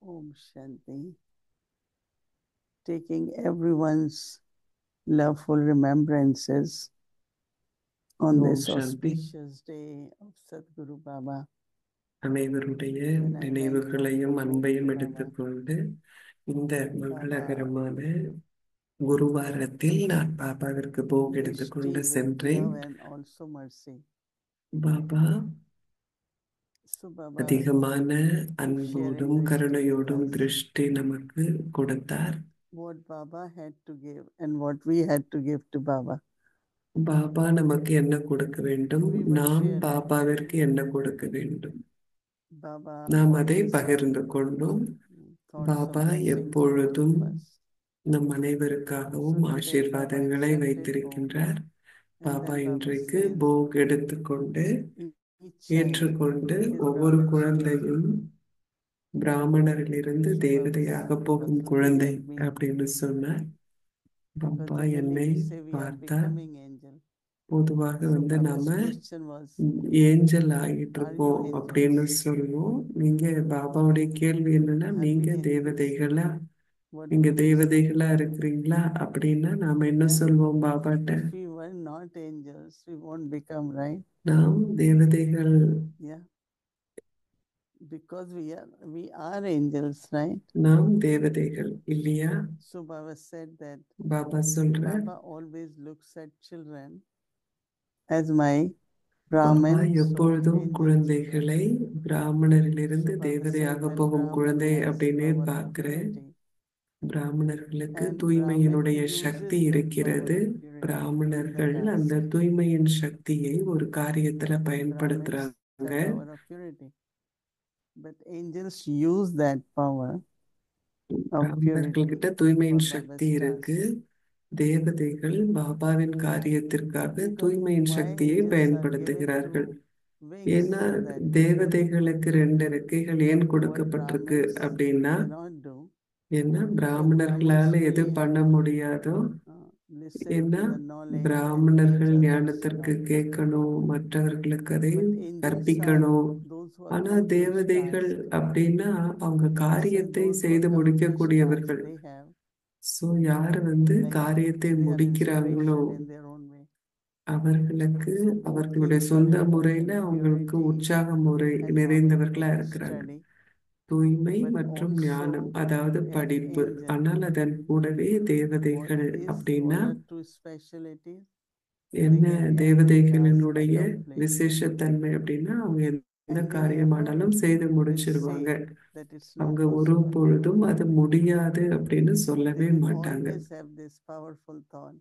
Om Shanti. Taking everyone's loveful remembrances on Om this Shanti. auspicious day of Sadhguru Baba. அனைவருடைய When I went home நினைவுகளையும் to Bhog to அன்பையும் Baba, எடுத்துக்கொண்டு இந்த Baba மங்களகரமான குருவாரத்தில் நான் பாபாவிற்கு போக் drishti எடுத்துக்கொண்டு with சென்றேன். love and also mercy. Baba So Baba அதிகமான sharing அன்போடும் drishti with கருணையோடும் us. திருஷ்டி நமக்கு கொடுத்தார். What Baba had to give and what we had to give to Baba. Baba நமக்கு என்ன கொடுக்க வேண்டும், We were நாம் sharing. பாபாவிற்கு என்ன கொடுக்க வேண்டும், Baba நாம் அதை always பகிர்ந்து கொண்டோம். thoughts of Baba blessings for all எப்பொழுதும் of us. நம் So அனைவருக்காகவும் today Baba ஆசீர்வாதங்களை accepted Bhog. வைத்திருக்கின்றார். And பாபா then Baba இன்றைக்கு said, போக் எடுத்துக்கொண்டு each child ஏற்றுக்கொண்டு took his ஒவ்வொரு Brahman children. குழந்தையும் பிராமணரிலிருந்து So Baba தேவதையாக said, போகும் look குழந்தை at me. அப்படின்னு சொன்னார். Because பாப்பா generally என்னை we say we are பார்த்தார். becoming angel. பொதுவாக So நாம Baba's question was, ஏஞ்சல் ஆகிட்டு are you இருக்கோம் அப்படின்னு angels? சொல்லுவோம். நீங்க பாபாவுடைய கேள்வி என்னன்னா, Are we நீங்க angels? தேவதைகளா, What நீங்க would we say? தேவதைகளா இருக்கிறீங்களா அப்படின்னா நாம என்ன Yeah. சொல்வோம் பாபாட்ட? If we were not angels, we won't become, right? நாம் தேவதைகள். Yeah. Because we are angels, right? நாம் தேவதைகள் இல்லையா? So Baba said that Baba சொல்றார், Baba always looks at children as my Baba Brahman, so எப்பொழுதும் angel children. குழந்தைகளை பிராமணரிலிருந்து So Baba said, தேவதையாக when போகும் Brahman குழந்தை has அப்படின்னே power of பார்க்கிறேன். purity, பிராமணர்களுக்கு and Brahman தூய்மையினுடைய Sakthi uses that இருக்கிறது. power of purity in the பிராமணர்கள் task. அந்த தூய்மையின் சக்தியை ஒரு காரியத்துல Brahmins பயன்படுத்துறாங்க. have power of purity, but angels use that power of பிராமணர்கள் purity கிட்ட for தூய்மையின் சக்தி Baba's இருக்கு. task. தேவதைகள் பாபாவின் காரியத்திற்காக Because தூய்மையின் why சக்தியை angels are given பயன்படுத்துகிறார்கள். two wings ஏன்னா so that தேவதைகளுக்கு 2 ரெக்கைகள் ஏன் what கொடுக்கப்பட்டிருக்கு Brahmins அப்படின்னா, cannot do, ஏன்னா because பிராமணர்களால Brahmins எது only பண்ண have முடியாதோ, listen to ஏன்னா the knowledge and பிராமணர்கள் teach others, ஞானத்திற்கு right? கேட்கணும், மற்றவர்களுக்கு அதை But angels are கற்பிக்கணும். those who ஆனா accomplish தேவதைகள் task. அப்படின்னா அவங்க So காரியத்தை those who செய்து accomplish task, முடிக்கக்கூடியவர்கள். they have so யார் like காரியத்தை they have முடிக்கிறாங்களோ inspiration in their own way. அவர்களுக்கு So both அவர்களுடைய things are சொந்த important, முறையில அவங்களுக்கு purity உற்சாக முறை and knowledge நிறைந்தவர்களா and இருக்கிறாங்க. study. தூய்மை But மற்றும் ஞானம், also அதாவது an படிப்பு. angel. ஆனால் அதன் கூடவே What தேவதைகள் அப்படின்னா are two specialties? என்ன? They can every task தேவதைகளினுடைய accomplish, விசேஷத்தன்மை அப்படின்னா அவங்க எந்த and they காரியமானாலும் never செய்து will முடிச்சிருவாங்க. say that it's not அவங்க ஒரு possible. பொழுதும் அது முடியாது அப்படின்னு They சொல்லவே will மாட்டாங்க. always have this powerful thought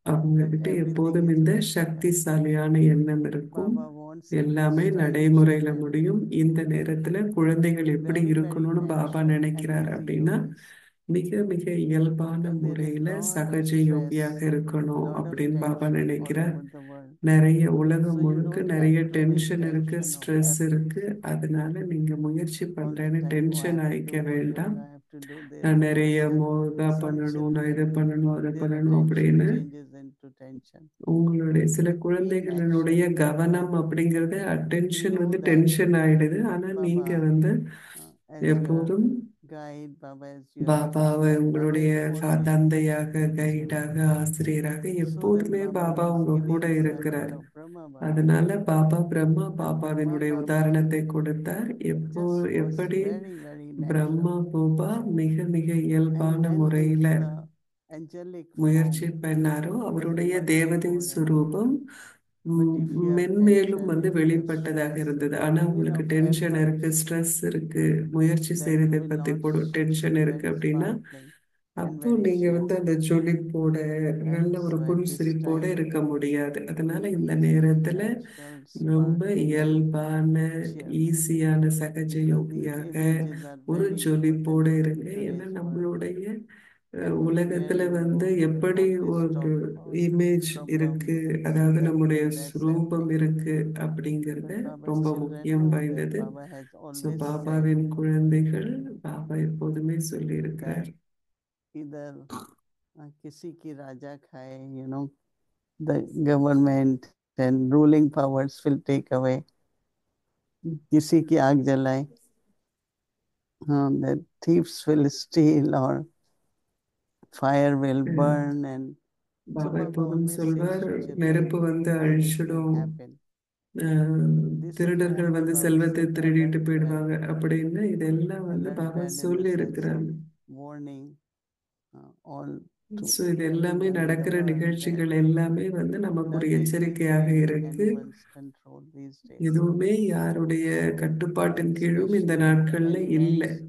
அவங்க that கிட்ட everything எப்போதும் is இந்த possible. சக்திசாலியான எண்ணம் இருக்கும். Baba wants to எல்லாமே inspire நடைமுறையில children முடியும். இந்த நேரத்துல குழந்தைகள் எப்படி very, very இருக்கணும்னு பாபா natural and நினைக்கிறார் easy அப்படின்னா, yogis. மிக மிக இயல்பான Because there is முறையில lot of சகஜ யோகியாக stress, இருக்கணும் lot of அப்படின்னு பாபா tension all நினைக்கிறார். over the world. நிறைய So உலகம் you முழுக்க don't நிறைய have to make டென்ஷன் இருக்கு, tension of ஸ்ட்ரெஸ் இருக்கு. everything அதனால நீங்க முயற்சி all the பண்றேன்னு time. Oh, I tension have to ஆயிக்க do more வேண்டாம். yoga, I have to do this, நான் do நிறைய this. யோகா Some பண்ணணும், நான் இதை children, பண்ணணும், அதை their பண்ணணும் attention அப்படின்னு changes into tension. உங்களுடைய சில But be குழந்தைகளினுடைய natural. கவனம் அப்படிங்கறது அட்டென்ஷன் Know that டென்ஷன் ஆயிடுது. ஆனா நீங்க Baba, as your எப்போதும் guide, Baba as your பாபாவை father, Baba உங்களுடைய is always தந்தையாக, with you. கைடாக, ஆசிரியராக So when எப்போதுமே Baba பாபா was உங்க giving கூட example இருக்கிறார். of Brahma Baba, அதனால Baba Brahma that பாபாவினுடைய Brahma Baba உதாரணத்தை கொடுத்தார். just was எப்படி very, very Brahma natural. Baba மிக மிக And இயல்பான when முறையில his angelic முயற்சி form பண்ணாரோ, was அவருடைய even தேவதை more சுரூபம் But if you have மென்மேலும் tension, if you have வெளிப்பட்டதாக stress, இருந்தது. ஆனா even உங்களுக்கு of டென்ஷன் இருக்கு, efforts, ஸ்ட்ரெஸ் இருக்கு, முயற்சி then you செய்யறதை will பத்தி not கூட டென்ஷன் be இருக்கு very அப்படின்னா, sparkling and அப்போ very நீங்க cheerful. அந்த ஜொலிப்போட நல்ல ஒரு So at this புன்சிரிப்போட time, இருக்க முடியாது. அதனால be இந்த easy, நேரத்துல natural, ரொம்ப sparkling, இயல்பான cheerful. ஈஸியான சகஜ Because these யோகியாக images are ஒரு very ஜொலிப்போட important for இருங்க. ஏன்னா today's world. நம்மளுடைய Everywhere உலகத்துல you go, எப்படி always ஒரு talk about இமேஜ் Brahma இருக்கு, அதாவது நம்முடைய and that's ரூபம் everything. இருக்கு அப்படிங்கறது But Baba's ரொம்ப children முக்கியம் know that வாய்ந்தது. Baba has so always said பாபாவின் குழந்தைகள் பாபா எப்போதுமே சொல்லி that இருக்கிறார், either किसी की राजा खाए, the government and ruling powers will take away. किसी की आग जलाए. that thieves will steal or fire will ah burn, and so Baba Baba எப்போதும் always says சொல்வார், to children, நெருப்பு வந்து all this will அழிச்சிடும், happen. This is the திருடர்கள் வந்து Baba செல்வத்தை Sutta திருடிட்டு that போயிடுவாங்க அப்படின்னு இதெல்லாம் வந்து that பாபா fed in சொல்லி the sense இருக்கிறாங்க. of warning all to so இது எல்லாமே everyone in the நடக்கிற world that நிகழ்ச்சிகள் எல்லாமே வந்து நமக்கு ஒரு nothing is எச்சரிக்கையாக in இருக்கு. anyone's control these days. எதுவுமே யாருடைய கட்டுப்பாட்டின் கீழும் இந்த Especially நாட்கள்ல இல்லை. elements.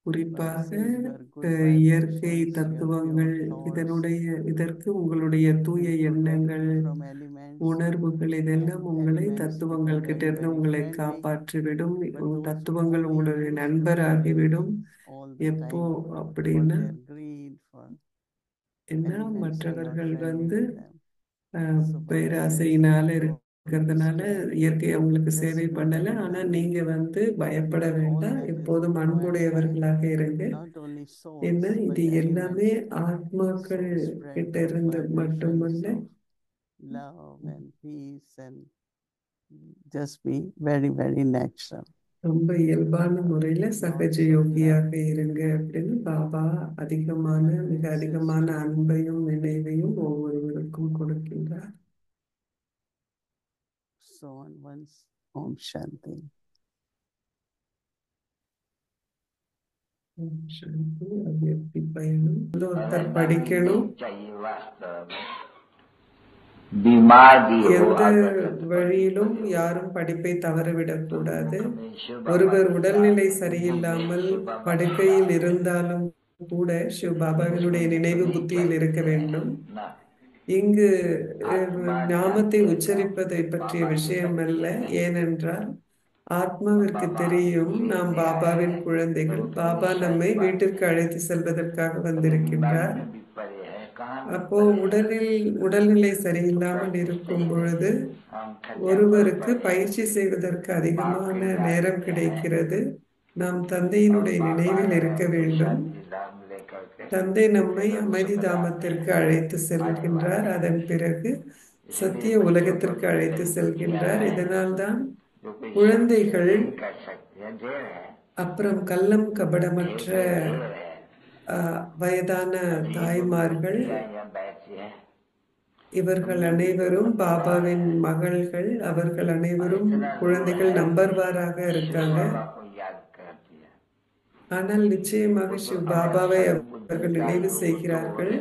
Baba குறிப்பாக says your good இயற்கை vibrations, your தத்துவங்கள், pure thoughts, இதற்கு உங்களுடைய தூய will protect எண்ணங்கள், you from elements, உணர்வுகள், and இதெல்லாம் உங்களை elements தத்துவங்கள் become கிட்ட very, இருந்து very உங்களை friendly. காப்பாற்றிவிடும். But those தத்துவங்கள் only உங்களுடைய those who நண்பராகிவிடும். all the எப்போ time for அப்படின்னா their greed, for என்ன, elements are not மற்றவர்கள் friendly வந்து with them. So Baba says, பேராசையினால don't இருக்கிறதுனால scare, இயற்கை அவங்களுக்கு just சேவை be பண்ணல. very ஆனா kind. நீங்க வந்து பயப்பட All வேண்டாம், that is எப்போதும் required by அன்புடையவர்களாக இருங்க. not only ஏன்னா souls, but இது எல்லாமே elements. ஆத்மாக்கள் So spread கிட்ட those இருந்து vibrations மட்டுமல்ல, of love and peace, and just be very, very natural. ரொம்ப இயல்பான முறையில And சகஜ also யோகியாக love. இருங்க அப்படின்னு பாபா மிக Convinces அதிகமான to அன்பையும் நினைவையும் ஒவ்வொருவருக்கும் கொடுக்கின்றார். so on once. Om Shanti. சாந்தி. அது எப்படி பயணம் ஒருத்தர் படிக்கணும். எந்த வழியிலும் யாரும் படிப்பை தவறவிடக் கூடாது. ஒருவர் உடல்நிலை சரியில்லாமல் படுக்கையில் இருந்தாலும் கூட சிவ பாபாவினுடைய நினைவு புத்தியில் இருக்க வேண்டும். இங்கு நாமத்தை உச்சரிப்பதை பற்றிய விஷயம் அல்ல. ஏனென்றால் ஆத்மாவிற்கு தெரியும் நாம் பாபாவின் குழந்தைகள். பாபா நம்மை வீட்டிற்கு அழைத்து செல்வதற்காக வந்திருக்கின்றார். அப்போ உடல்நிலை சரியில்லாமல் இருக்கும் பொழுது ஒருவருக்கு பயிற்சி செய்வதற்கு அதிகமான நேரம் கிடைக்கிறது. நாம் தந்தையினுடைய நினைவில் இருக்க வேண்டும். தந்தை நம்மை அமைதி தாமத்திற்கு அழைத்து செல்கின்றார். அதன் பிறகு சத்திய உலகத்திற்கு அழைத்து செல்கின்றார். இதனால்தான் குழந்தைகள் அப்புறம் கள்ளம் கபடமற்ற வயதான தாய்மார்கள் இவர்கள் அனைவரும் பாபாவின் மகள்கள். அவர்கள் அனைவரும் குழந்தைகள் நம்பர்வாராக இருக்காங்க. ஆனால் நிச்சயமாக சிவ பாபாவை அவர்கள் நினைவு செய்கிறார்கள்.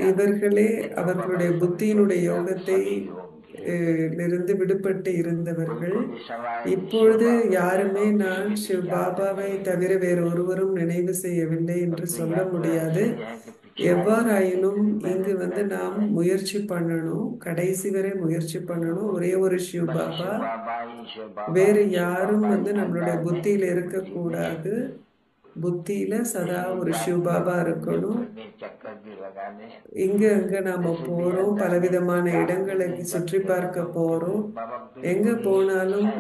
இவர்களே அவர்களுடைய புத்தியினுடைய யோகத்தை இருந்து விடுபட்டு இருந்தவர்கள். இப்பொழுது யாருமே நான் சிவ பாபாவை தவிர வேறு ஒருவரும் நினைவு செய்யவில்லை என்று சொல்ல முடியாது. எவ்வாறாயினும் இங்கு வந்து நாம் முயற்சி பண்ணணும், கடைசி வரை முயற்சி பண்ணணும். ஒரே ஒரு சிவ பாபா, வேறு யாரும் வந்து நம்மளுடைய புத்தியில இருக்கக்கூடாது. புத்தியில சதா ஒரு சிவ பாபா இருக்கணும். அங்க நாம போறோம், பலவிதமான இடங்களை சுற்றி பார்க்க போறோம். எங்க போனாலும்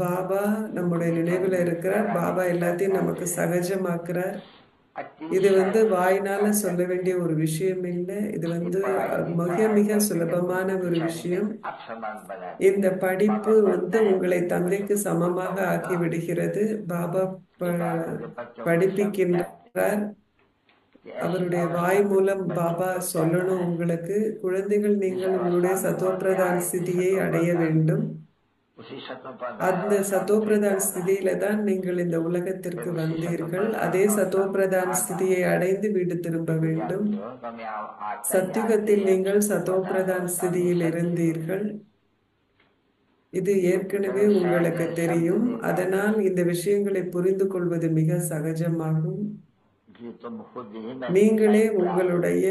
பாபா நம்முடைய நினைவுல இருக்கிறார். பாபா எல்லாத்தையும் நமக்கு சகஜமாக்குறார். இது வந்து வாயினால சொல்ல வேண்டிய ஒரு விஷயம் இல்லை. இது வந்து மிக மிக சுலபமான ஒரு விஷயம். இந்த படிப்பு வந்து உங்களை தந்தைக்கு சமமாக ஆக்கி விடுகிறது. பாபா படிப்பிக்கின்றார். அவருடைய வாய் மூலம் பாபா சொல்லணும் உங்களுக்கு, குழந்தைகள் நீங்கள் உங்களுடைய சத்தோப்பிரதான ஸ்திதியை அடைய வேண்டும். அந்த சத்தோப்பிரதான ஸ்திதியில தான் நீங்கள் இந்த உலகத்திற்கு வந்தீர்கள். அதே சத்தோப்பிரதான ஸ்திதியை அடைந்து வீடு திரும்ப வேண்டும். சத்தியுகத்தில் நீங்கள் சத்தோப்பிரதான ஸ்திதியில் இருந்தீர்கள். இது ஏற்கனவே உங்களுக்கு தெரியும். அதனால் இந்த விஷயங்களை புரிந்து கொள்வது மிக சகஜமாகும். நீங்களே உங்களுடைய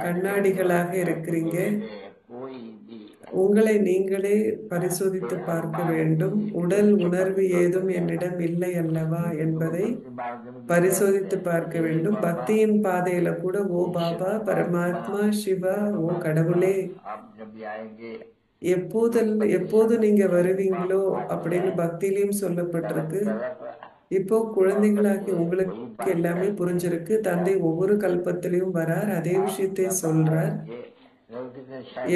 கண்ணாடிகளாக இருக்கிறீங்க. உங்களை நீங்களே பரிசோதித்து பார்க்க வேண்டும். உடல் உணர்வு ஏதும் என்னிடம் இல்லை அல்லவா என்பதை பரிசோதித்து பார்க்க வேண்டும். பக்தியின் பாதையில கூட ஓ பாபா, பரமாத்மா, சிவா, ஓ கடவுளே, எப்போது நீங்க வருவீங்களோ அப்படின்னு பக்தியிலையும் சொல்லப்பட்டிருக்கு. இப்போ குழந்தைகளாகி உங்களுக்கு எல்லாமே புரிஞ்சிருக்கு. தந்தை ஒவ்வொரு கல்பத்திலையும் வரார், அதே விஷயத்தை சொல்றார்.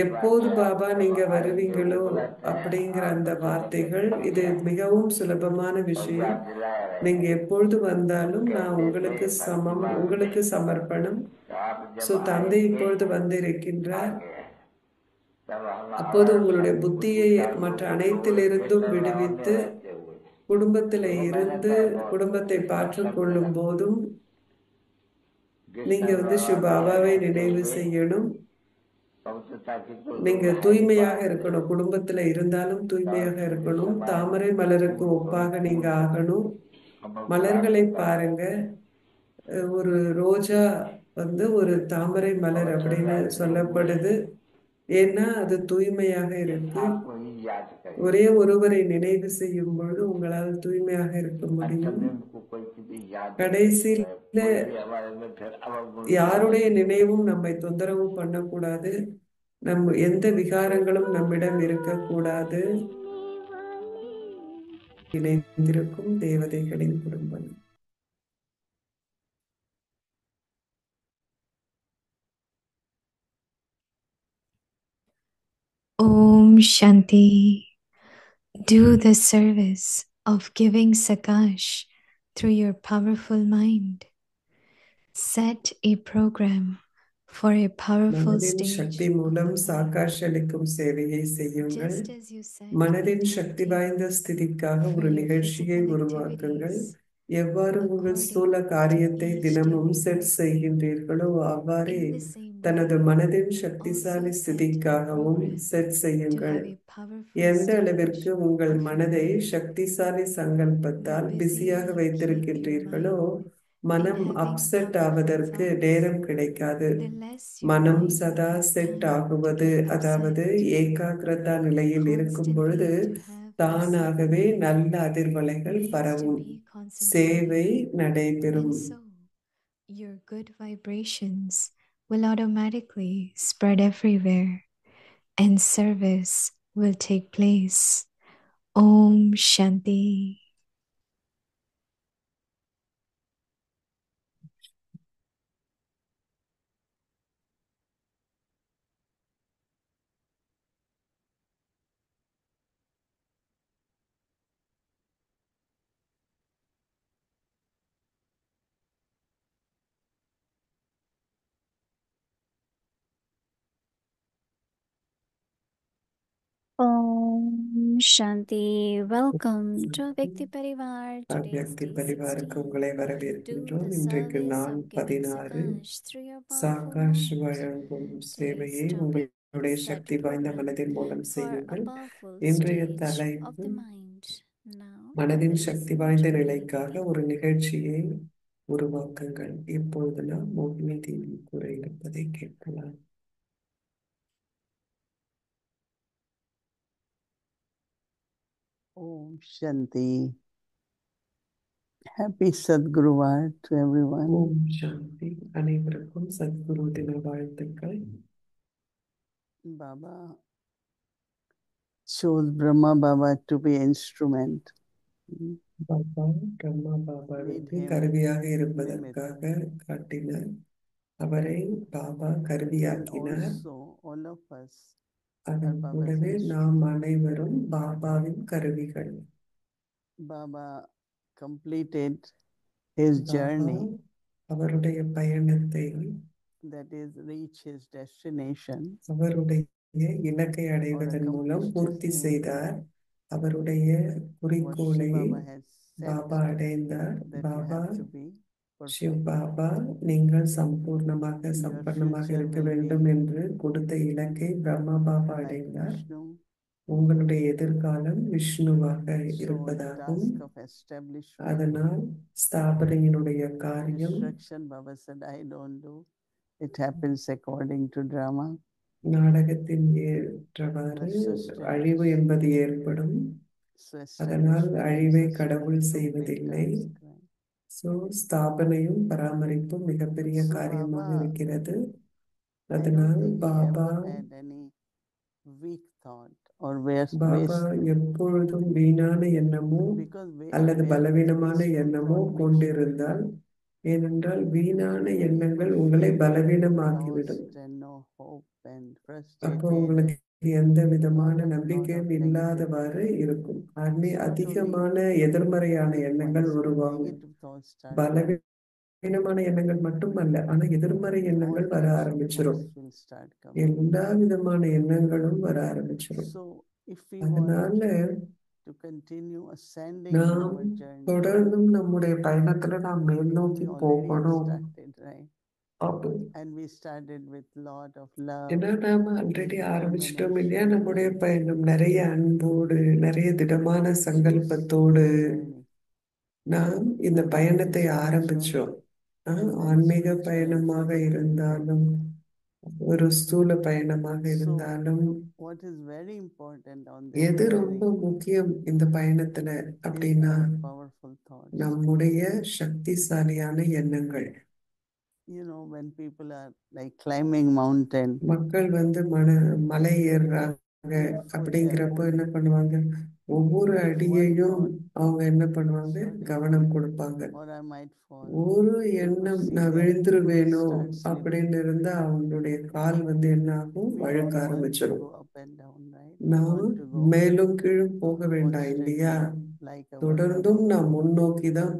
எப்போது பாபா நீங்க வருவீங்களோ அப்படிங்கிற அந்த வார்த்தைகள், இது மிகவும் சுலபமான விஷயம். நீங்க எப்பொழுது வந்தாலும் நான் உங்களுக்கு சமம், உங்களுக்கு சமர்ப்பணம். தந்தை இப்பொழுது வந்திருக்கின்றார். அப்போது உங்களுடைய புத்தியை மற்ற அனைத்திலிருந்தும் விடுவித்து குடும்பத்தில இருந்து குடும்பத்தை பார்த்துக் கொள்ளும் போதும் நீங்க சிவபாபாவை நினைவு செய்யணும். நீங்க தூய்மையாக இருக்கணும். குடும்பத்துல இருந்தாலும் தூய்மையாக இருக்கணும். தாமரை மலருக்கு ஒப்பாக நீங்க ஆகணும். மலர்களை பாருங்க. ஒரு ரோஜா ஒரு தாமரை மலர் அப்படின்னு சொல்லப்படுது. ஏன்னா அது தூய்மையாக இருக்கு. ஒரே ஒருவரை நினைவு செய்யும் பொழுது உங்களால் தூய்மையாக இருக்க முடியும். கடைசியில யாருடைய நினைவும் நம்மை தொந்தரவு பண்ணக்கூடாது. எந்த விகாரங்களும் நம்மிடம் இருக்கக்கூடாது. இணைந்திருக்கும் தேவதைகளின் குடும்பம். Om Shanti. Do the service of giving Sakash through your powerful mind. Set a program for a powerful மனதின் stage. சக்தி மூலம் சாகாஷ் அளிக்கும் சேவையை செய்யுங்கள். Just as you set மனதின் a சக்தி timetable வாய்ந்த ஸ்திதிக்காக for ஒரு your நிகழ்ச்சியை physical உருவாக்குங்கள். activities எவ்வாறு உங்கள் according ஸ்தூல to காரியத்தை each தினமும் daily செட் work. செய்கின்றீர்களோ அவ்வாறே In the same தனது way, மனதின் also சக்திசாலி set a ஸ்திதிக்காகவும் program set to செய்யுங்கள். have a powerful எந்த stage அளவிற்கு உங்கள் of your மனதை mind. சக்திசாலி The சங்கல்பத்தால் busier பிஸியாக you keep your வைத்திருக்கின்றீர்களோ mind in மனம் having அப்செட் powerful ஆவதற்கு thoughts, நேரம் கிடைக்காது. the less your மனம் mind சதா will have set time to ஆகுவது, get அதாவது upset. ஏகாகிரதா நிலையில் இருக்கும் பொழுது Constantly to have peace of தானாகவே mind நல்ல அதிர்வலைகள் leads to பரவும், be concentrated, சேவை நடைபெறும். and so your good vibrations will automatically spread everywhere, and service will take place. Om Shanti. Om Shanti. Welcome to Vyakti Parivar. Today's வியக்தி day பரிவாருக்கு 16. உங்களை Do வரவேற்கின்றோம். the இன்றைக்கு service நாள் of giving 16. Sakash through your powerful சாகாஷ் mind. வழங்கும் சேவையை Today's topic உங்களுடைய is set Sakthi a வாய்ந்த program மனதின் மூலம் for a செய்யுங்கள். powerful இன்றைய stage of தலைப்பு the mind. Now, மனதின் let's சக்தி listen வாய்ந்த to the நிலைக்காக beginning. ஒரு நிகழ்ச்சியை உருவாக்குங்கள். இப்பொழுது நாம் முன்மீதியில் கூற இருப்பதை கேட்கலாம். Om Shanti. Happy Sadguruvar to everyone. ஓம் சாந்தி. அனைவருக்கும் சத்குரு தின வாழ்த்துக்கள். Baba chose Brahma Baba to be instrument. Baba Brahma பாபாவுக்கு கருவியாக இருப்பதற்காக காட்டினார். அவரை Baba And கருவியாக்கினார். also all of us are அதன் Baba's கூடவே நாம் instrument. அனைவரும் பாபாவின் கருவிகள். Baba completed his Baba journey, அவருடைய பயணத்தை, that is reach his destination, அவருடைய இலக்கை or அடைவதன் மூலம் accomplished his பூர்த்தி aim. செய்தார். அவருடைய What குறிக்கோளை Shiv Baba has said Baba அடைந்தார். that you Baba have to be Shiv perfect. Baba நீங்கள் சம்பூர்ணமாக Your சம்பன்னமாக future இருக்க will வேண்டும் be என்று கொடுத்த இலக்கை பிரம்மா பாபா like அடைந்தார். Vishnu. உங்களுடைய எதிர்காலம் விஷ்ணுவாக So the இருப்பதாகும். task of establishment, அதனால் ஸ்தாபனையினுடைய காரியம், destruction, Baba said, I don't do. It happens according to drama. நாடகத்தின் ஏற்றவாறு அழிவு என்பது ஏற்படும். So அதனால் establishment அழிவை is a கடவுள் very big செய்வதில்லை. task, right? ஸ்தாபனையும் பராமரிப்பும் மிகப்பெரிய So காரியமாக Baba, இருக்கிறது. I don't அதனால் think he Baba ever had any weak thought or waste Baba எப்பொழுதும் வீணான எண்ணமோ because அல்லது very பலவீனமான peaceful எண்ணமோ thought makes you கொண்டிருந்தால் ஏனென்றால் வீணான எண்ணங்கள் உங்களை பலவீனமாக்கிவிடும். lost and no hope and அப்போ frustrated. உங்களுக்கு எந்த விதமான Lot of நம்பிக்கையும் negative. இல்லாதவாறு இருக்கும். It's not only அதிகமான எதிர்மறையான எண்ணங்கள் once உருவாகும். negative thoughts start, பலவீனமான எண்ணங்கள் மட்டுமல்ல, ஆனா எதிர்மறை all எண்ணங்கள் வர types of ஆரம்பிச்சிடும். thoughts will start coming. எல்லா விதமான எண்ணங்களும் வர ஆரம்பிச்சிடும். So if we அதனால want to continue ascending in நாம் our journey, தொடர்ந்தும் நம்முடைய பயணத்துல நாம் மேல் we நோக்கி already போகணும். started, right? அப்போ And we started with lot of love, ஏன்னா நாம ஆல்ரெடி ஆரம்பிச்சிட்டோம் இல்லையா? determination, நம்முடைய பயணம் நிறைய அன்போடு, நிறைய திடமான choose சங்கல்பத்தோடு the journey. நாம் இந்த Whether it பயணத்தை is spiritual, ஆரம்பிச்சோம். whether it is ஆன்மீக spiritual or பயணமாக physical. இருந்தாலும், ஒரு ஸ்தூல பயணமாக So இருந்தாலும், what is very important on this எது journey ரொம்ப முக்கியம் இந்த பயணத்துல is அப்படின்னா our powerful thoughts. நம்முடைய சக்திசாலியான எண்ணங்கள். You know, when people are like climbing mountain, மக்கள் வந்து மலை ஏறுறாங்க அப்படிங்கிறப்ப என்ன பண்ணுவாங்க, ஒவ்வொரு அடியையும் அவங்க என்ன பண்ணுவாங்க, கவனம் கொடுப்பாங்க. or I might fall. ஒரு எண்ணம் See நான் their விழுந்துருவேனோ foot start slipping. அப்படின்னு இருந்தா அவங்களுடைய கால் வந்து என்ன ஆகும், We வழுக்க don't want to ஆரம்பிச்சிடும். go up and down, right? We நாம் want to go மேலும் கீழும் போக வேண்டாம் இல்லையா? constantly like our தொடர்ந்தும் Brahma. நாம் முன்னோக்கி தான்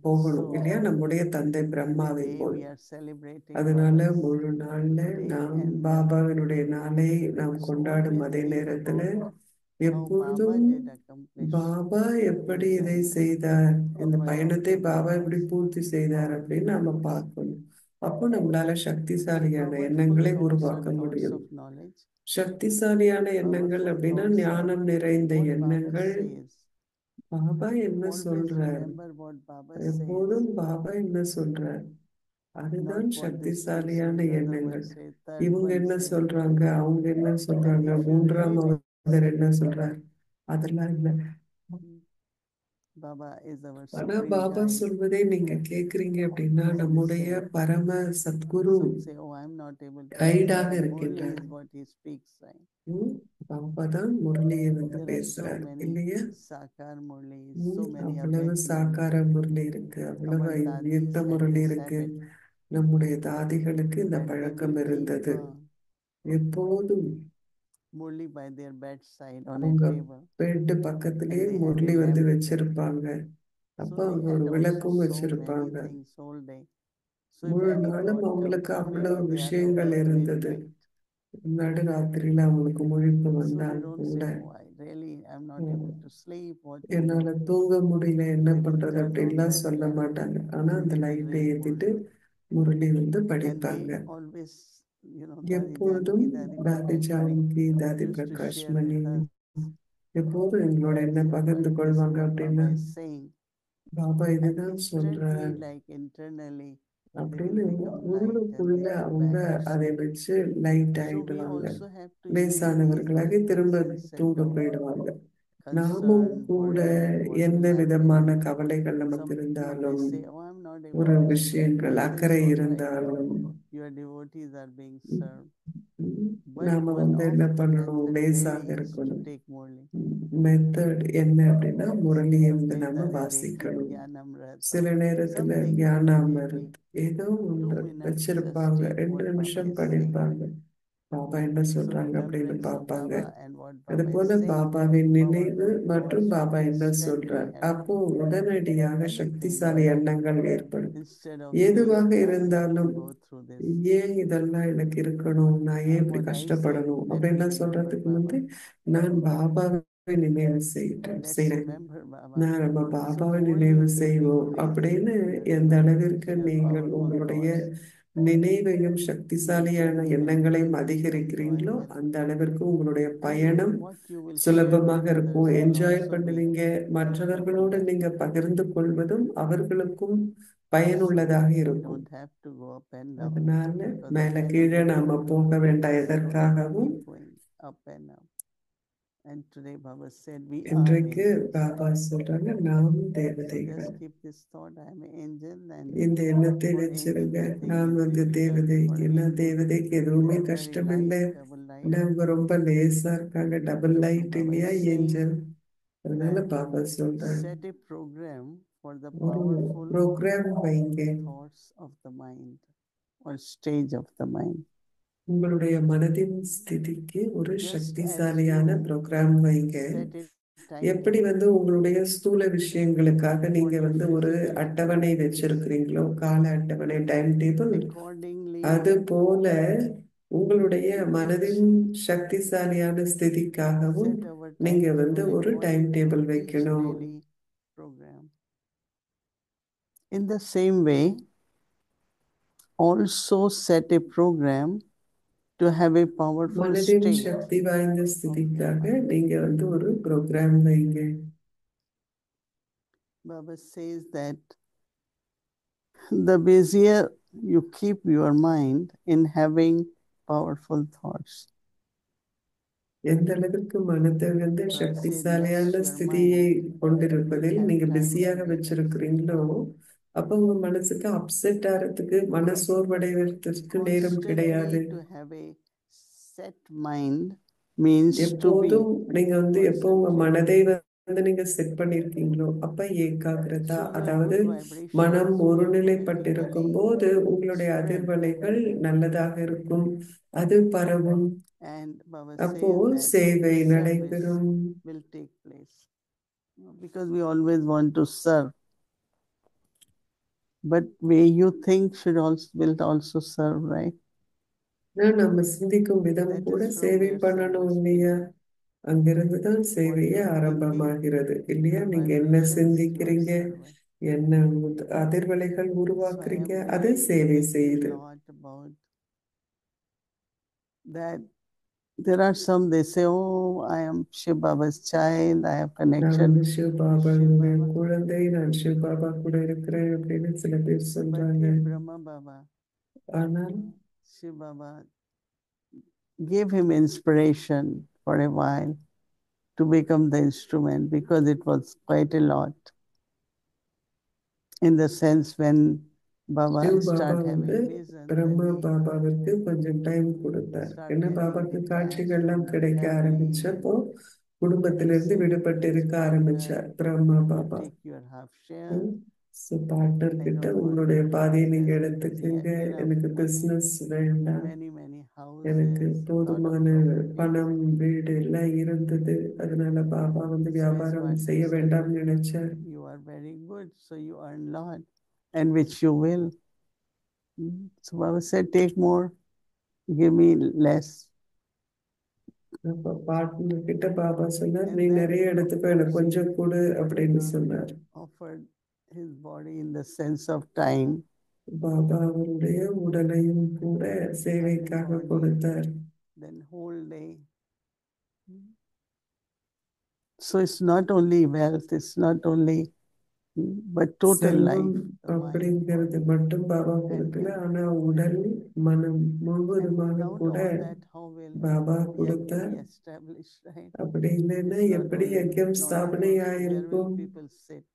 போகணும் So இல்லையா? நம்முடைய தந்தை பிரம்மாவை today pole. we are celebrating அதனால Baba's முழு நாள்ல day நாம் and பாபாவினுடைய நாளை நாம் it's கொண்டாடும் always அதே being நேரத்துல about how Baba எப்பொழுதும் did accomplish பாபா எப்படி the இதை journey செய்தார், இந்த of our பயணத்தை பாபா Babas. எப்படி பூர்த்தி செய்தார் அப்படின்னு நாம பார்க்கணும். அப்போ நம்மளால சக்திசாலியான Powerful எண்ணங்களை thoughts உருவாக்க are thoughts முடியும். of knowledge. சக்திசாலியான எண்ணங்கள் Powerful அப்படின்னா thoughts are ஞானம் நிறைந்த what Baba எண்ணங்கள். says. பாபா என்ன Always சொல்றார், remember what Baba says, எப்போதும் பாபா என்ன சொல்றார், not அதுதான் what this person, சக்திசாலியான the other one எண்ணங்கள். say, third இவங்க one என்ன say. சொல்றாங்க, அவங்க என்ன And சொல்றாங்க, if you மூன்றாம் really, அவர் என்ன சொல்றார், அதெல்லாம் இல்லை. Baba is our ஆனா supreme பாபா guide. சொல்வதை நீங்க கேக்குறீங்க அப்படின்னா And நம்முடைய say, பரம Sadhguru some say, oh, I'm not able to கைடாக understand. Murli இருக்கின்றார். is what he speaks, right? Baba தான் முரளியை வந்து There are so பேசுறார் many இல்லையா? Sakar Murli, so many அவ்வளவு Abhyakt சாக்கார Murli. முரளி இருக்கு, அவ்வளவு Our dadis இயக்க had முரளி this இருக்கு. habit நம்முடைய தாதிகளுக்கு இந்த that they பழக்கம் will இருந்தது. keep எப்போதும் Murli by their bedside on a அவங்க table. பெட் பக்கத்திலேயே And they had Murali a வந்து lamp. வச்சிருப்பாங்க. அப்ப So they அவங்க had ஒரு also விளக்கும் so வச்சிருப்பாங்க. many things all day. So if முழு any நாளும் thought அவங்களுக்கு comes, அவ்வளவு they are விஷயங்கள் awake very இருந்தது. late. நடுராத்திரியில அவங்களுக்கு முழிப்பு So they வந்தால் don't கூட say, oh, I really am not able to sleep. What to do? என்னால தூங்க முடியல, என்ன They will பண்றது turn on அப்படின்லாம் that சொல்ல lamp மாட்டாங்க. ஆனா and அந்த they will லைட்டை read ஏத்திட்டு Murli. முரளி வந்து And படிப்பாங்க. they always, you know, Dadi எப்பொழுதும் Janki, Dadi தாதி Prakash Mani ஜானகி, தாதி used to Prakash share money with us. எப்போதும் எங்களோட என்ன So, but பகிர்ந்து this is கொள்வாங்க what அப்படின்னா, Baba is saying. Baba And இதுதான் சொல்றார் instantly, like internally, they அப்படின்னு will become light and உள்ளுக்குள்ள they will அவங்க அதை vanish. வச்சு லைட் So we ஆயிடுவாங்க. also have to use லேசானவர்களாக this திரும்ப mindset தூங்க of போயிடுவாங்க. நாமும் concern, கூட worry, எந்த whatever விதமான happens. கவலைகள் Some நமக்கு people may இருந்தாலும், say, oh, I'm not able ஒரு to sleep. விஷயங்கள் But then அக்கறை so right, இருந்தாலும் your devotees are being served. But நாம one வந்து of என்ன the பண்ணணும், method லேசாக really is to இருக்கணும். take Murli. மெத்தட் என்ன அப்படின்னா முரளியை வந்து Sometimes நம்ம that is taking வாசிக்கணும். Jnanamrit சில or நேரத்துல something ஞானாமிர்த் maybe ஏதோ 2 ஒன்று minutes just வச்சிருப்பாங்க, take 2 what Baba நிமிஷம் is saying. படிப்பாங்க, பாபா என்ன So சொல்றாங்க அப்படின்னு remembrance of பார்ப்பாங்க. Baba and what அது Baba போல is saying, பாபாவின் நினைவு powerful மற்றும் thoughts பாபா will என்ன instantly சொல்றார், happen. அப்போ உடனடியாக Anything, சக்திசாலி எண்ணங்கள் ஏற்படும். instead of saying, எதுவாக I have to இருந்தாலும், go through this. ஏன் இதெல்லாம் எனக்கு இருக்கணும், நான் ஏன் இப்படி What I say, கஷ்டப்படணும் let me அப்படின்லாம் remember சொல்றதுக்கு Baba. வந்து நான் பாபாவை நினைவு Let's செய்றேன். remember Baba. நான் நம்ம So பாபாவை more நினைவு you செய்வோம் increase அப்படின்னு your எந்த devotees அளவிற்கு with your நீங்கள் powerful உங்களுடைய thoughts, நினைவையும் you சக்திசாலியான can எண்ணங்களையும் enjoy அதிகரிக்கிறீங்களோ enjoyment. அந்த அளவிற்கு உங்களுடைய And பயணம் what you will share சுலபமாக with இருக்கும். others will enjoy also be பண்ணுவீங்க. மற்றவர்களோடு beneficial. நீங்க பகிர்ந்து கொள்வதும் அவர்களுக்கும் So பயனுள்ளதாக we இருக்கும். don't have to go up and down அதனால because of மேல கீழே anything. நாம போக வேண்டாம் So எதற்காகவும். keep going up and up. And today Baba said we are இன்றைக்கு angels. பாபா சொல்றாங்க நாம் So தேவதைகள். just keep this thought, I am an angel, and இந்த எண்ணத்தை for angel வச்சிருங்க, nothing நான் is வந்து difficult. தேவதை. For ஏன்னா angel தேவதைக்கு எதுவுமே they are very கஷ்டம் light, இல்லை. double light. ஏன்னா அவங்க ரொம்ப லேசா இருக்காங்க, டபுள் So லைட் Baba இல்லையா is saying ஏஞ்சல். அதனால that பாபா சொல்றாங்க, set a program for the ஒரு powerful ப்ரோக்ராம் வைங்க. thoughts of the mind or stage of the mind. உங்களுடைய மனதின் ஸ்திதிக்கு ஒரு Just as சக்திசாலியான you ப்ரோக்ராம் வைங்க. set a எப்படி timetable உங்களுடைய ஸ்தூல விஷயங்களுக்காக நீங்க for your ஒரு physical அட்டவணை activities, வச்சிருக்கிறீங்களோ, கால அட்டவணை, டைம் டேபிள், accordingly அது போல உங்களுடைய மனதின் சக்திசாலியான ஸ்திதிக்காகவும் set our நீங்க timetable ஒரு time according table to each வைக்கணும். daily program. In the same way, also set a program to have a powerful மனதின் state சக்தி வாய்ந்த of your ஸ்திதிக்காக mind. நீங்க ஒரு ப்ரோக்ராம் வைங்க. Baba says that the busier you keep your mind in having powerful thoughts, எந்த அளவுக்கு மனதை Baba said, சக்திசாலியான less your ஸ்திதியை mind கொண்டிருப்பதில் will have நீங்க time to பிஸியாக get வச்சிருக்கிறீங்களோ, அப்ப உங்க மனசுக்கு அப்செட் ஆகிறதுக்கு, மனசோர்வடைவதற்கு நேரம் கிடையாது. Constantly to have a set mind means to be எப்போதும் நீங்க எப்போ உங்க மனதை concentrated. நீங்க செட் பண்ணிருக்கீங்களோ, அப்ப ஏகாகிரதா, So your அதாவது good vibrations மனம் will ஒருநிலைப்பட்டிருக்கும் automatically போது உங்களுடைய spread அதிர்வலைகள் and நல்லதாக இருக்கும், அது பரவும். and Baba அப்போ says that சேவை service நடைபெறும். will take place. Because we always want to serve. But way you think will also serve, right? நம்ம சிந்திக்கும் விதம் That கூட is from சேவை where பண்ணணும் service இல்லையா? begins. அங்கிருந்துதான் What சேவையே you are thinking, ஆரம்பமாகிறது இல்லையா? the நீங்க என்ன vibrations you are சிந்திக்கிறீங்க, serving. என்ன அதிர்வலைகள் So I உருவாக்குறீங்க, am அது going to சேவை mention a செய்யுது. lot about that. There are some, they say, oh, I am Shiv Baba's child, I have நான் connection Shiva with Shiv பாபாவுடைய Baba. குழந்தை, நான் சிவ பாபா கூட இருக்கிறேன் அப்படின்னு சில பேர் But சொல்றாங்க. if Brahma Baba, ஆனால் Shiv Baba gave him inspiration for a while to become the instrument, because it was quite a lot. In the sense when Baba Shiva Baba started having vision, Brahma then பாபாவிற்கு கொஞ்சம் time கொடுத்தார். start என்ன getting பாபாக்கு detached காட்சிகள்லாம் from the கிடைக்க family ஆரம்பிச்சப்போ and குடும்பத்திலிருந்து said, விடுபட்டு please இருக்க partner, ஆரம்பிச்சார் Brahma you Baba. take your half share. Partner I கிட்ட don't want உங்களுடைய any பாதையை நீங்க business because he எடுத்துக்கங்க, had enough எனக்கு money, பிசினஸ் வேண்டாம், many எனக்கு houses, lot of போதுமான properties. பணம், வீடு எல்லாம் இருந்தது. அதனால பாபா So his வியாபாரம் partner செய்ய said, வேண்டாம்னு நினைச்சார். you are very good, so you earn lot, and which you will. So Baba said, take more, give me less. அப்ப பார்ட்னர் கிட்ட பாபா சொன்னார், And நீ then, நிறைய of எடுத்துக்கோ, course, எனக்கு கொஞ்சம் he கொடு அப்படின்னு சொன்னார். offered his body in the sense of time, Baba அவருடைய உடலையும் கூட சேவைக்காக body, கொடுத்தார். then whole day. So it's not only wealth, it's not only, but total Selvam life, the mind, அப்படிங்கிறது body, மட்டும் பாபா and கொடுக்கல, health. ஆனா உடல், மனம் And முழுவதுமாக without கூட all that, how will Baba yajna கொடுத்தார். be established, right? அப்படி இல்லைன்னா It's not எப்படி only யஜ்ஞம் knowledge ஸ்தாபனை also, where will ஆயிருக்கும்? people sit?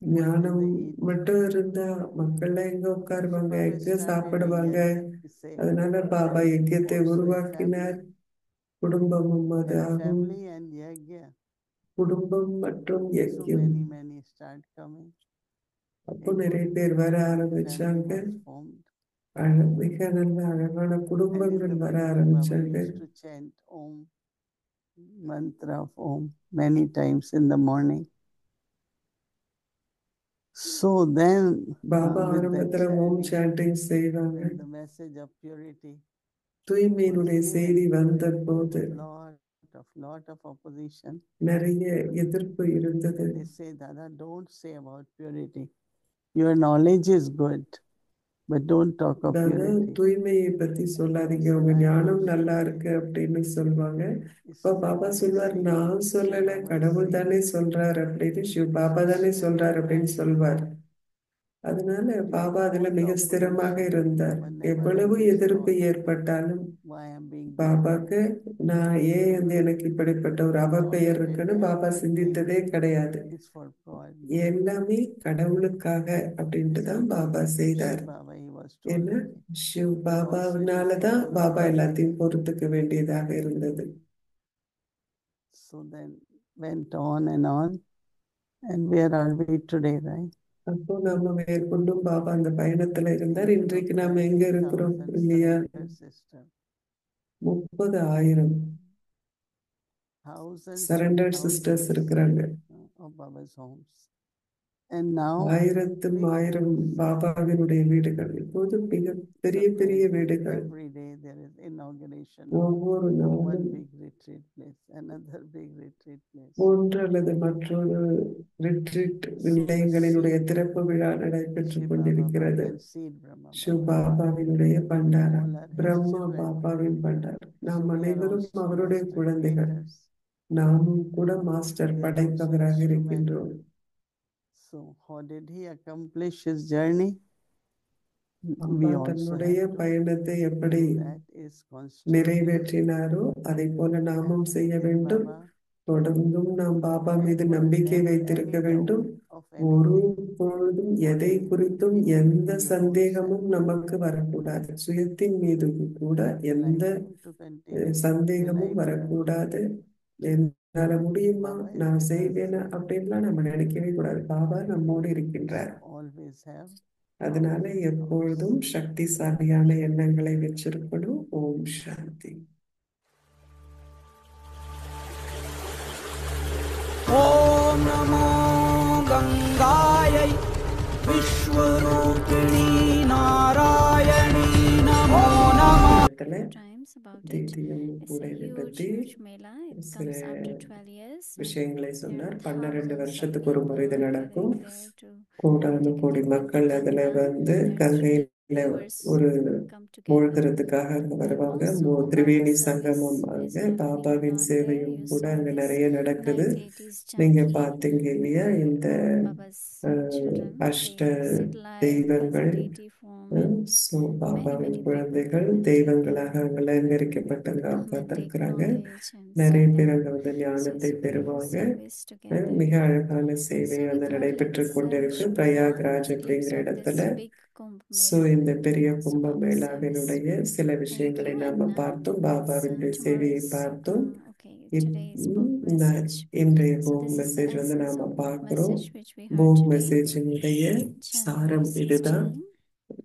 What will ஞானம் they eat? மட்டும் இருந்தா மக்கள்லாம் எங்க So உட்காருவாங்க, Baba எங்க started a சாப்பிடுவாங்க? yajna. He said, அதனால பாபா யஜ்யத்தை also a உருவாக்கினார். family. குடும்பமும் அது When ஆகும். family and yajna, குடும்பம் மற்றும் so யஜ்யம், many start coming. அப்போ A நிறைய good பேர் வர family ஆரம்பிச்சாங்க. was formed. மிக நல்ல அழகான And in குடும்பங்கள் the வர beginning, Baba ஆரம்பிச்சாங்க. used to chant Om, mantra of Om, many times in the morning. So then, Baba with that ஆரம்பத்துல ஓம் chanting, சாண்டிங் செய்வாங்க. when the message of purity தூய்மையினுடைய was செய்தி given, வந்த போது lot of opposition. நிறைய எதிர்ப்பு இருந்தது. And they say, Dada, don't say about purity. Your knowledge is good, but don't talk of purity. தூய்மையை பத்தி சொல்லாதீங்க, உங்க ஞானம் நல்லா இருக்கு அப்படின்னு சொல்லுவாங்க. இப்ப பாபா சொல்வார், நான் சொல்லல, கடவுள் தானே சொல்றார் அப்படின்னு, சிவ பாபா தானே சொல்றார் அப்படின்னு சொல்வார். அதனால பாபா அதுல மிக ஸ்திரமாக இருந்தார். எவ்வளவு எதிர்ப்பு ஏற்பட்டாலும் பாபாக்கு நான் ஏன் எனக்கு இப்படிப்பட்ட ஒரு அவப்பெயர் இருக்குன்னு பாபா சிந்தித்ததே கிடையாது. எல்லாமே கடவுளுக்காக அப்படின்ட்டு தான் பாபா செய்தார். ஏன்னா சிவ பாபாவினாலதான் பாபா எல்லாத்தையும் பொறுத்துக்க வேண்டியதாக இருந்தது. So then went on and on. And where are we today, right? அப்போ நாம மேற்கொண்டும் பாபா அந்த பயணத்துல இருந்தார். இன்றைக்கு நாம எங்க இருக்கிறோம் இல்லையா? 30,000 சரண்டர் சிஸ்டர்ஸ் இருக்கிறாங்க. ஆயிரத்தும் ஆயிரம் பாபாவினுடைய வீடுகள், இப்போது மிக பெரிய பெரிய வீடுகள். ஒவ்வொரு நாளும் ஒன்று அல்லது மற்றொரு ரிட்ரீட் நிலையங்களினுடைய திறப்பு விழா நடைபெற்றுக் கொண்டிருக்கிறது. சிவபாபாவினுடைய பண்டாரம், பிரம்மா பாபாவின் பண்டாரம். நாம் அனைவரும் அவருடைய குழந்தைகள். நாமும் கூட மாஸ்டர் படைப்பவராக இருக்கின்றோம். So how did he accomplish his journey? தன்னுடைய பயணத்தை எப்படி நிறைவேற்றினாரோ அதை போல நாமும் செய்ய வேண்டும். தொடர்ந்தும் நாம் பாபா மீது நம்பிக்கை வைத்திருக்க வேண்டும். ஒரு பொழுதும் எதை குறித்தும் எந்த சந்தேகமும் நமக்கு வரக்கூடாது. சுயத்தின் மீது கூட எந்த சந்தேகமும் வரக்கூடாது. என்னால முடியுமா, நான் செய்வேனா அப்படின்லாம் நம்ம நினைக்கவே கூடாது. பாபா நம்மோடு இருக்கின்றார். அதனால எப்பொழுதும் சக்திசாலியான எண்ணங்களை வச்சிருக்கணும். ஓம் சாந்தி. ஓம் நமோ கங்காயை விஸ்வரூபிணி நாராயணி நமோ நமோ. சில விஷயங்களை சொன்னார். 12 வருஷத்துக்கு ஒரு முறை இது நடக்கும். கோடானு கோடி மக்கள் அதுல கங்கையில ஒரு மூழ்கிறதுக்காக அங்க வருவாங்க. திரிவேணி சங்கமம், அங்க பாபாவின் சேவையும் கூட அங்க நிறைய நடக்குது. நீங்க பாத்தீங்க இல்லையா, இந்த அஷ்ட தெய்வங்கள், பாபாவின் குழந்தைகள் தெய்வங்களாக அலங்கரிக்கப்பட்டு உட்கார்ந்திருக்கிறாங்க. நிறைய பேர் அங்க ஞானத்தை பெறுவாங்க. மிக அழகான சேவை நடைபெற்று கொண்டிருக்கு பிரயாக்ராஜ் அப்படிங்கிற இடத்துல. இந்த பெரிய கும்ப மேளாவினுடைய சில விஷயங்களை நாம பார்த்தோம். பாபாவினுடைய சேவையை பார்த்தோம். இன்றைய போக் மெசேஜ் நாம பார்க்கிறோம். போக் மெசேஜினுடைய சாரம் இதுதான்.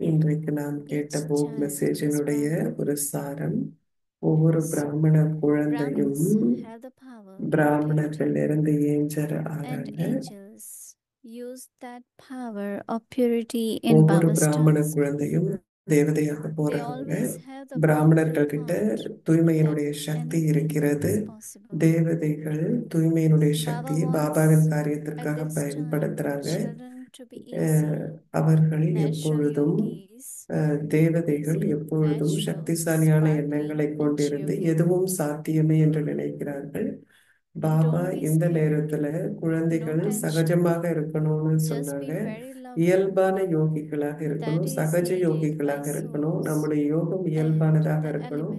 இன்றைக்கு நாம் கேட்ட போக் மெசேஜினுடைய ஒரு சாரம். ஒவ்வொரு பிராமண குழந்தையும் பிராமணர்கள் இருந்து ஏஞ்சர் ஆறாங்க. ஒவ்வொரு பிராமண குழந்தையும் தேவதையாக போறாங்க. பிராமணர்கள் கிட்ட தூய்மையினுடைய சக்தி இருக்கிறது. தேவதைகள் தூய்மையினுடைய சக்தியை பாபாவின் காரியத்திற்காக பயன்படுத்துறாங்க. அவர்கள் எப்பொழுதும் தேவதைகள் எப்பொழுதும் சக்திசாலியான எண்ணங்களை கொண்டிருந்து எதுவும் சாத்தியமே என்று நினைக்கிறார்கள். பாபா இந்த நேரத்துல குழந்தைகள் சகஜமாக இருக்கணும்னு சொன்னாங்க. இயல்பான யோகிகளாக இருக்கணும், சகஜ யோகிகளாக இருக்கணும். நம்முடைய யோகம் இயல்பானதாக இருக்கணும்.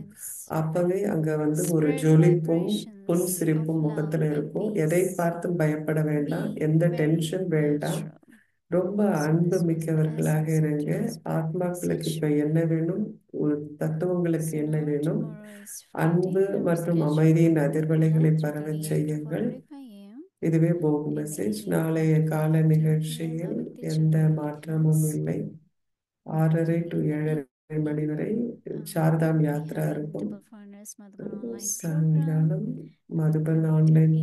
அப்பவே அங்க ஒரு ஜொலிப்பும் புன்சிரிப்பும் முகத்துல இருக்கும். எதை பார்த்தும் பயப்பட வேண்டாம், எந்த டென்ஷன் வேண்டாம். ரொம்ப அன்பு மிக்கவர்களாக இருங்க. ஆத்மாக்களுக்கு இப்ப என்ன வேணும், தத்துவங்களுக்கு என்ன வேணும், அன்பு மற்றும் அமைதியின் அதிர்வலைகளை பரவ செய்யுங்கள். இதுவே போக் மெசேஜ். நாளைய கால நிகழ்ச்சியில் எந்த மாற்றமும் இல்லை. 6:30 to 7:30 மணி வரை சாரதாம் யாத்ரா இருக்கும். சாயங்காலம் மதுபன் ஆன்லைன்